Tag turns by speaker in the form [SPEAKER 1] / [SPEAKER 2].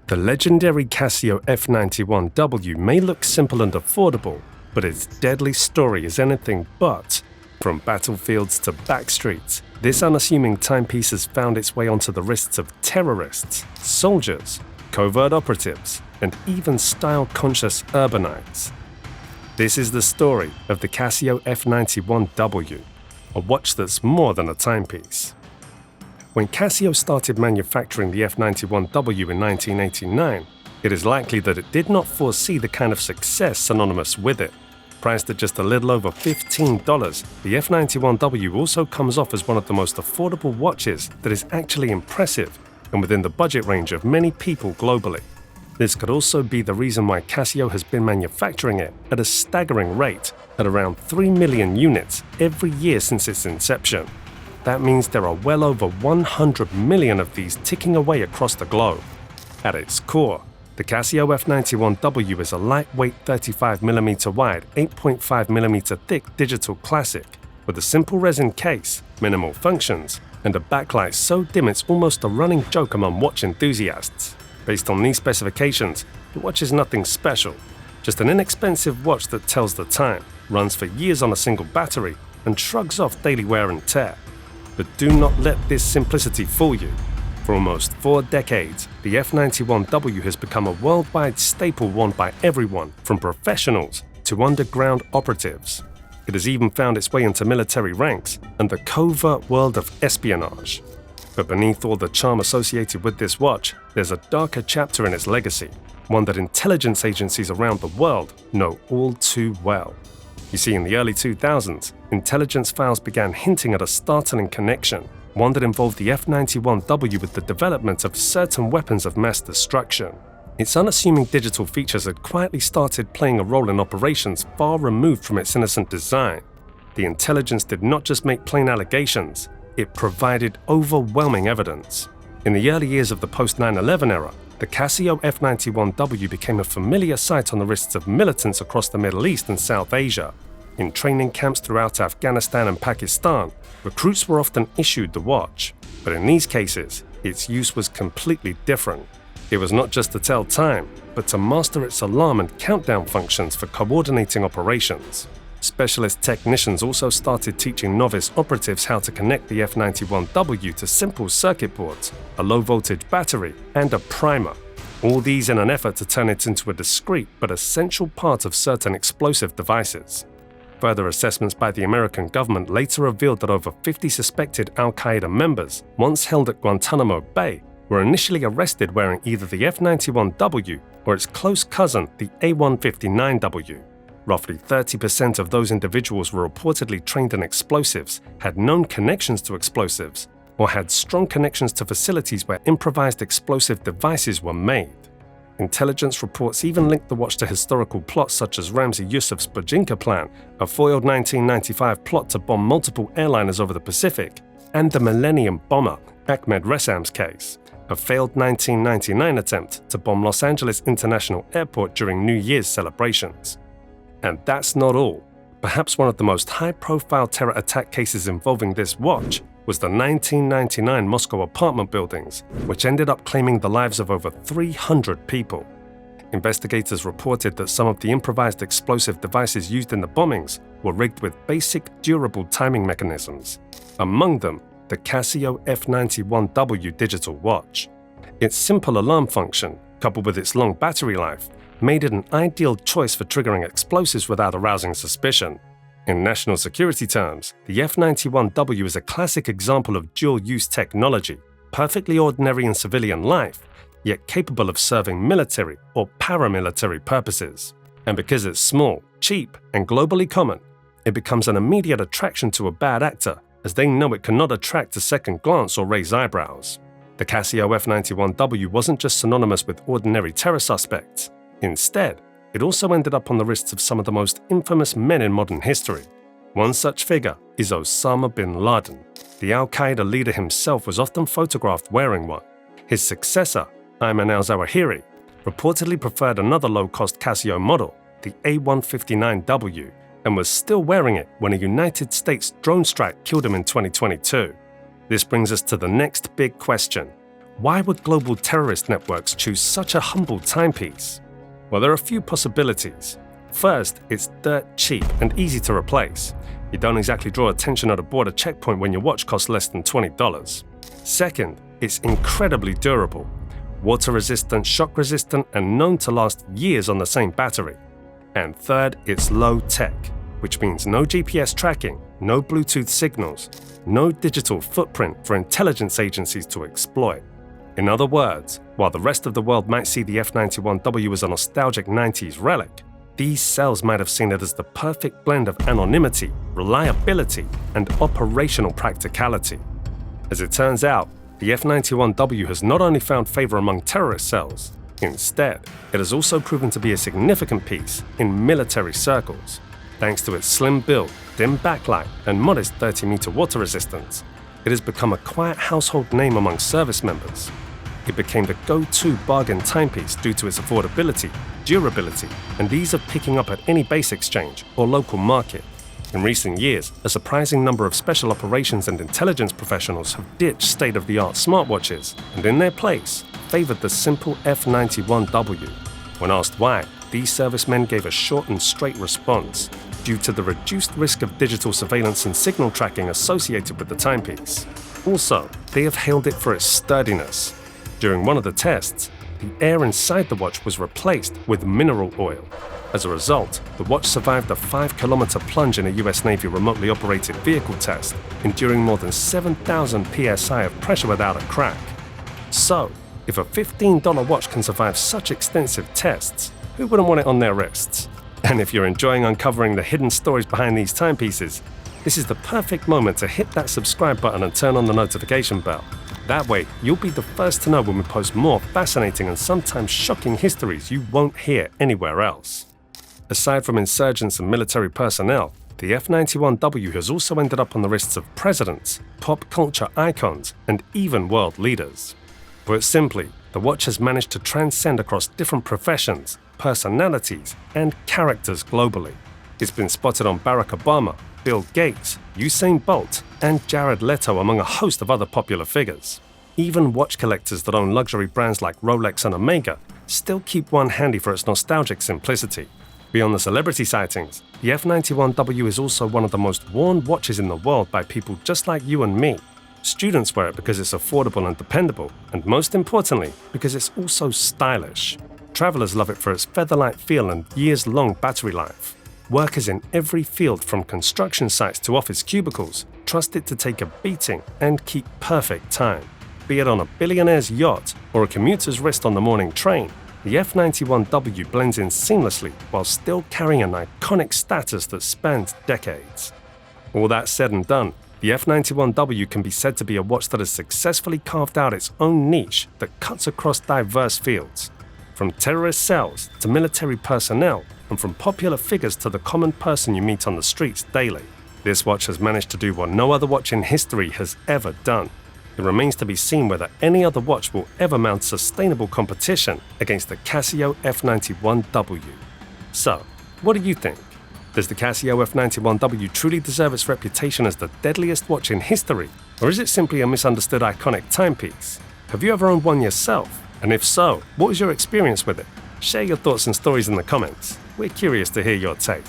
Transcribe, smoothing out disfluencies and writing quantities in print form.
[SPEAKER 1] The legendary Casio F91W may look simple and affordable, but its deadly story is anything but. From battlefields to backstreets, this unassuming timepiece has found its way onto the wrists of terrorists, soldiers, covert operatives, and even style-conscious urbanites. This is the story of the Casio F91W, a watch that's more than a timepiece. When Casio started manufacturing the F91W in 1989, it is likely that it did not foresee the kind of success synonymous with it. Priced at just a little over $15, the F91W also comes off as one of the most affordable watches that is actually impressive and within the budget range of many people globally. This could also be the reason why Casio has been manufacturing it at a staggering rate at around 3 million units every year since its inception. That means there are well over 100 million of these ticking away across the globe. At its core, the Casio F91W is a lightweight 35mm wide, 8.5mm thick digital classic with a simple resin case, minimal functions, and a backlight so dim it's almost a running joke among watch enthusiasts. Based on these specifications, the watch is nothing special, just an inexpensive watch that tells the time, runs for years on a single battery, and shrugs off daily wear and tear. But do not let this simplicity fool you. For almost 4 decades, the F91W has become a worldwide staple worn by everyone from professionals to underground operatives. It has even found its way into military ranks and the covert world of espionage. But beneath all the charm associated with this watch, there's a darker chapter in its legacy, one that intelligence agencies around the world know all too well. You see, in the early 2000s, intelligence files began hinting at a startling connection, one that involved the F91W with the development of certain weapons of mass destruction. Its unassuming digital features had quietly started playing a role in operations far removed from its innocent design. The intelligence did not just make plain allegations, it provided overwhelming evidence. In the early years of the post-9/11 era, the Casio F91W became a familiar sight on the wrists of militants across the Middle East and South Asia. In training camps throughout Afghanistan and Pakistan, recruits were often issued the watch. But in these cases, its use was completely different. It was not just to tell time, but to master its alarm and countdown functions for coordinating operations. Specialist technicians also started teaching novice operatives how to connect the F91W to simple circuit boards, a low-voltage battery, and a primer. All these in an effort to turn it into a discrete but essential part of certain explosive devices. Further assessments by the American government later revealed that over 50 suspected Al-Qaeda members, once held at Guantanamo Bay, were initially arrested wearing either the F91W or its close cousin, the A159W. Roughly 30% of those individuals were reportedly trained in explosives, had known connections to explosives, or had strong connections to facilities where improvised explosive devices were made. Intelligence reports even linked the watch to historical plots such as Ramzi Yousef's Bojinka plan, a foiled 1995 plot to bomb multiple airliners over the Pacific, and the Millennium Bomber, Ahmed Ressam's case, a failed 1999 attempt to bomb Los Angeles International Airport during New Year's celebrations. And that's not all. Perhaps one of the most high-profile terror attack cases involving this watch was the 1999 Moscow apartment buildings, which ended up claiming the lives of over 300 people. Investigators reported that some of the improvised explosive devices used in the bombings were rigged with basic, durable timing mechanisms. Among them, the Casio F91W digital watch. Its simple alarm function, coupled with its long battery life, made it an ideal choice for triggering explosives without arousing suspicion. In national security terms, the F91W is a classic example of dual-use technology, perfectly ordinary in civilian life, yet capable of serving military or paramilitary purposes. And because it's small, cheap, and globally common, it becomes an immediate attraction to a bad actor, as they know it cannot attract a second glance or raise eyebrows. The Casio F91W wasn't just synonymous with ordinary terror suspects. Instead, it also ended up on the wrists of some of the most infamous men in modern history. One such figure is Osama bin Laden. The Al-Qaeda leader himself was often photographed wearing one. His successor, Ayman al-Zawahiri, reportedly preferred another low-cost Casio model, the A159W, and was still wearing it when a United States drone strike killed him in 2022. This brings us to the next big question. Why would global terrorist networks choose such a humble timepiece? Well, there are a few possibilities. First, it's dirt cheap and easy to replace. You don't exactly draw attention at a border checkpoint when your watch costs less than $20. Second, it's incredibly durable. Water-resistant, shock-resistant, and known to last years on the same battery. And third, it's low-tech, which means no GPS tracking, no Bluetooth signals, no digital footprint for intelligence agencies to exploit. In other words, while the rest of the world might see the F-91W as a nostalgic 90s relic, these cells might have seen it as the perfect blend of anonymity, reliability, and operational practicality. As it turns out, the F-91W has not only found favor among terrorist cells, instead, it has also proven to be a significant piece in military circles. Thanks to its slim build, dim backlight, and modest 30-meter water resistance, it has become a quiet household name among service members. It became the go-to bargain timepiece due to its affordability, durability, and ease of picking up at any base exchange or local market. In recent years, a surprising number of special operations and intelligence professionals have ditched state-of-the-art smartwatches and in their place favored the simple F-91W. When asked why, these servicemen gave a short and straight response: due to the reduced risk of digital surveillance and signal tracking associated with the timepiece. Also, they have hailed it for its sturdiness. During one of the tests, the air inside the watch was replaced with mineral oil. As a result, the watch survived a 5-kilometer plunge in a US Navy remotely operated vehicle test, enduring more than 7,000 psi of pressure without a crack. So, if a $15 watch can survive such extensive tests, who wouldn't want it on their wrists? And if you're enjoying uncovering the hidden stories behind these timepieces, this is the perfect moment to hit that subscribe button and turn on the notification bell. That way, you'll be the first to know when we post more fascinating and sometimes shocking histories you won't hear anywhere else. Aside from insurgents and military personnel, the F-91W has also ended up on the wrists of presidents, pop culture icons, and even world leaders. Put simply, the watch has managed to transcend across different professions, personalities, and characters globally. It's been spotted on Barack Obama, Bill Gates, Usain Bolt, and Jared Leto, among a host of other popular figures. Even watch collectors that own luxury brands like Rolex and Omega still keep one handy for its nostalgic simplicity. Beyond the celebrity sightings, the F-91W is also one of the most worn watches in the world by people just like you and me. Students wear it because it's affordable and dependable, and most importantly, because it's also stylish. Travelers love it for its feather-light feel and years-long battery life. Workers in every field, from construction sites to office cubicles, trust it to take a beating and keep perfect time. Be it on a billionaire's yacht or a commuter's wrist on the morning train, the F-91W blends in seamlessly while still carrying an iconic status that spans decades. All that said and done, the F-91W can be said to be a watch that has successfully carved out its own niche that cuts across diverse fields. From terrorist cells to military personnel, and from popular figures to the common person you meet on the streets daily, this watch has managed to do what no other watch in history has ever done. It remains to be seen whether any other watch will ever mount sustainable competition against the Casio F91W. So, what do you think? Does the Casio F91W truly deserve its reputation as the deadliest watch in history, or is it simply a misunderstood iconic timepiece? Have you ever owned one yourself? And if so, what was your experience with it? Share your thoughts and stories in the comments. We're curious to hear your take.